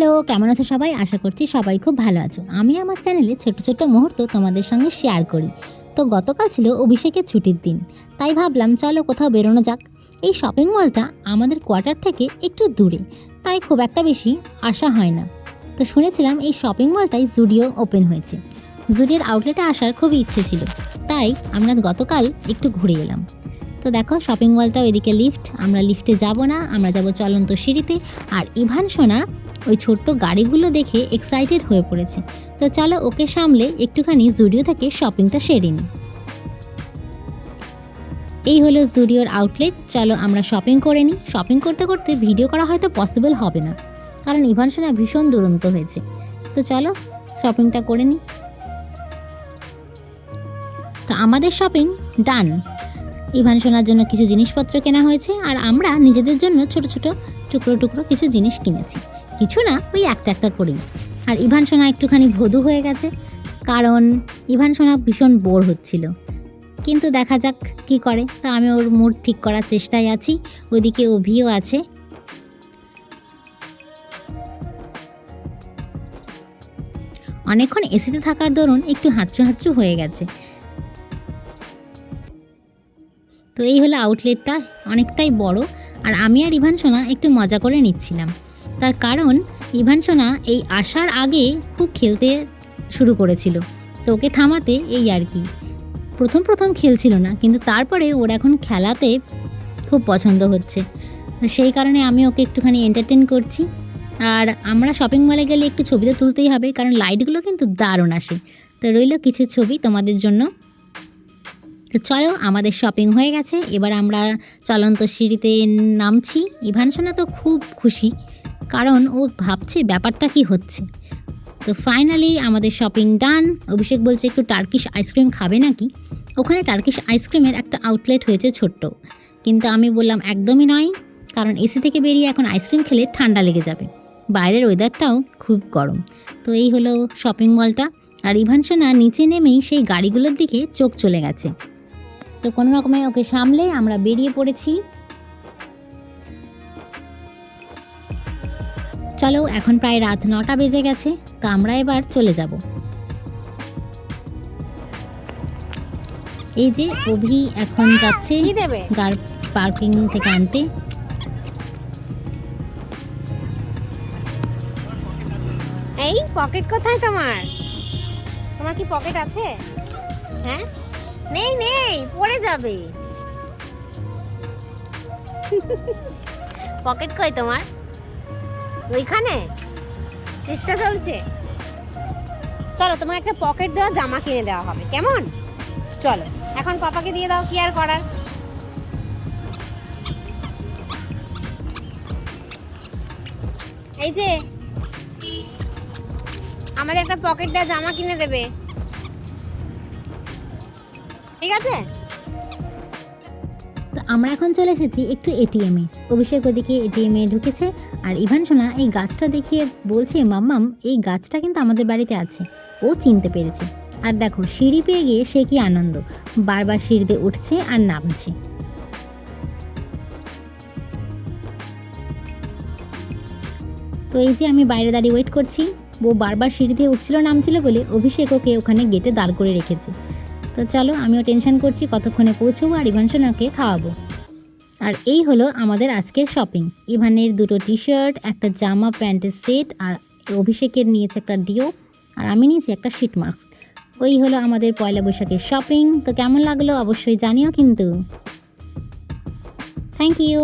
Hello, কেমন আছো সবাই? আশা করছি সবাই খুব ভালো আছো। আমি আমার চ্যানেলে ছোট ছোট মুহূর্ত তোমাদের সঙ্গে শেয়ার করি। তো গতকাল ছিল অভিষেকের ছুটির দিন, তাই ভাবলাম চলো কোথাও বেরোনো যাক। এই শপিং মলটা আমাদের কোয়ার্টার থেকে একটু দূরে, তাই খুব একটা বেশি আসা হয় না। তো শুনেছিলাম এই শপিং মলটায় জুডিও ওপেন হয়েছে। জুডিওর আউটলেটে আসার খুবই ইচ্ছে ছিল, তাই আমরা গতকাল একটু ঘুরে এলাম। তো দেখো শপিং মলটা ওইদিকে লিফট, আমরা লিফটে যাব না, আমরা যাব চলন্ত সিঁড়িতে। আর ইভান সোনা ওই ছোট্ট গাড়িগুলো দেখে এক্সাইটেড হয়ে পড়েছে। তো চলো ওকে সামলে একটুখানি জুডিও থেকে শপিংটা সেরে নিই। এই হলো জুডিওর আউটলেট, চলো আমরা শপিং করে নিই। শপিং করতে করতে ভিডিও করা হয়তো পসিবল হবে না, কারণ ইভান সোনা ভীষণ দুরন্ত হয়েছে। তো চলো শপিংটা করে নিই। তো আমাদের শপিং ডান। ইভান সোনার জন্য কিছু জিনিসপত্র কেনা হয়েছে, আর আমরা নিজেদের জন্য ছোট ছোট টুকরো টুকরো কিছু জিনিস কিনেছি। কিছু না, ওই একটা একটা করেই। আর ইভান সোনা একটুখানি ভদু হয়ে গেছে, কারণ ইভান সোনা ভীষণ বোর হচ্ছিল। কিন্তু দেখা যাক কি করে। তা আমি ওর মুড ঠিক করার চেষ্টায় আছি। ওইদিকে অভিও আছে। অনেকক্ষণ এসিতে থাকার দরুন একটু হাঁচু হাঁচু হয়ে গেছে। তো এই হলো আউটলেটটা, অনেকটাই বড়। আর আমি আর ইভান সোনা একটু মজা করে নিচ্ছিলাম, তার কারণ ইভান সোনা এই আসার আগে খুব খেলতে শুরু করেছিল। তো ওকে থামাতে এই আর কি, প্রথম প্রথম খেলছিল না, কিন্তু তারপরে ওর এখন খেলাতে খুব পছন্দ হচ্ছে। তো সেই কারণে আমি ওকে একটুখানি এন্টারটেন করছি। আর আমরা শপিং মলে গেলে একটু ছবি তো তুলতেই হবে, কারণ লাইটগুলো কিন্তু দারুণ আসে। তো রইল কিছু ছবি তোমাদের জন্য। তো চলো, আমাদের শপিং হয়ে গেছে, এবার আমরা চলন্ত সিঁড়িতে নামছি। ইভান সোনা তো খুব খুশি, কারণ ও ভাবছে ব্যাপারটা কি হচ্ছে। তো ফাইনালি আমাদের শপিং ডান। অভিষেক বলছে একটু টার্কিশ আইসক্রিম খাবে নাকি। ওখানে টার্কিশ আইসক্রিমের একটা আউটলেট হয়েছে ছোট্ট, কিন্তু আমি বললাম একদমই নয়, কারণ এসি থেকে বেরিয়ে এখন আইসক্রিম খেলে ঠান্ডা লেগে যাবে, বাইরের ওয়েদারটাও খুব গরম। তো এই হলো শপিং মলটা। আর ইভান সোনা নিচে নেমেই সেই গাড়িগুলোর দিকে চোখ চলে গেছে। তো কোনো রকমে ওকে সামলে আমরা বেরিয়ে পড়েছি। চলো, এখন প্রায় রাত 9টা বেজে গেছে, তো আমরা এবার চলে যাব। এই যে অভি এখন যাচ্ছে গাড়ি পার্কিং থেকে আনতে। এই পকেট কোথায় তোমার? তোমার কি পকেট আছে? হ্যাঁ, নেই নেই, পড়ে যাবে। পকেট কই তোমার? ওইখানে চেষ্টা চলছে। চলো, তোমার একটা পকেট দেওয়া জামা কিনে দেওয়া হবে, কেমন? চলো এখন পাপাকে দিয়ে দাও, কি আর করার। এই যে আমাদের একটা পকেট দেওয়া জামা কিনে দেবে, ঠিক আছে? তো আমরা এখন চলে এসেছি একটু এটিএমে। অভিষেক ওদিকে এটিএমে ঢুকেছে, আর ইভান সোনা এই গাছটা দেখিয়ে বলছে মাম্মাম এই গাছটা কিন্তু আমাদের বাড়িতে আছে। ও চিনতে পেরেছে। আর দেখো সিঁড়ি পেয়ে গিয়ে সে কি আনন্দ, বারবার সিঁড়িতে উঠছে আর নামছে। তো এই যে আমি বাইরে দাঁড়িয়ে ওয়েট করছি, ও বারবার সিঁড়ি দিয়ে উঠছিল নামছিল বলে অভিষেক ওকে ওখানে গেটে দাঁড় করে রেখেছে। তো চলো, আমিও টেনশন করছি কতক্ষণে পৌঁছবো আর ইভান সোনাকে খাওয়াবো। আর এই হলো আমাদের আজকের শপিং। ইভানের দুটো টি শার্ট, একটা জামা প্যান্টের সেট, আর অভিষেকের নিয়েছে একটা ডিও, আর আমি নিয়েছি একটা শীট মাস্ক। ওই হলো আমাদের পয়লা বৈশাখের শপিং। তো কেমন লাগলো অবশ্যই জানিও কিন্তু। Thank you.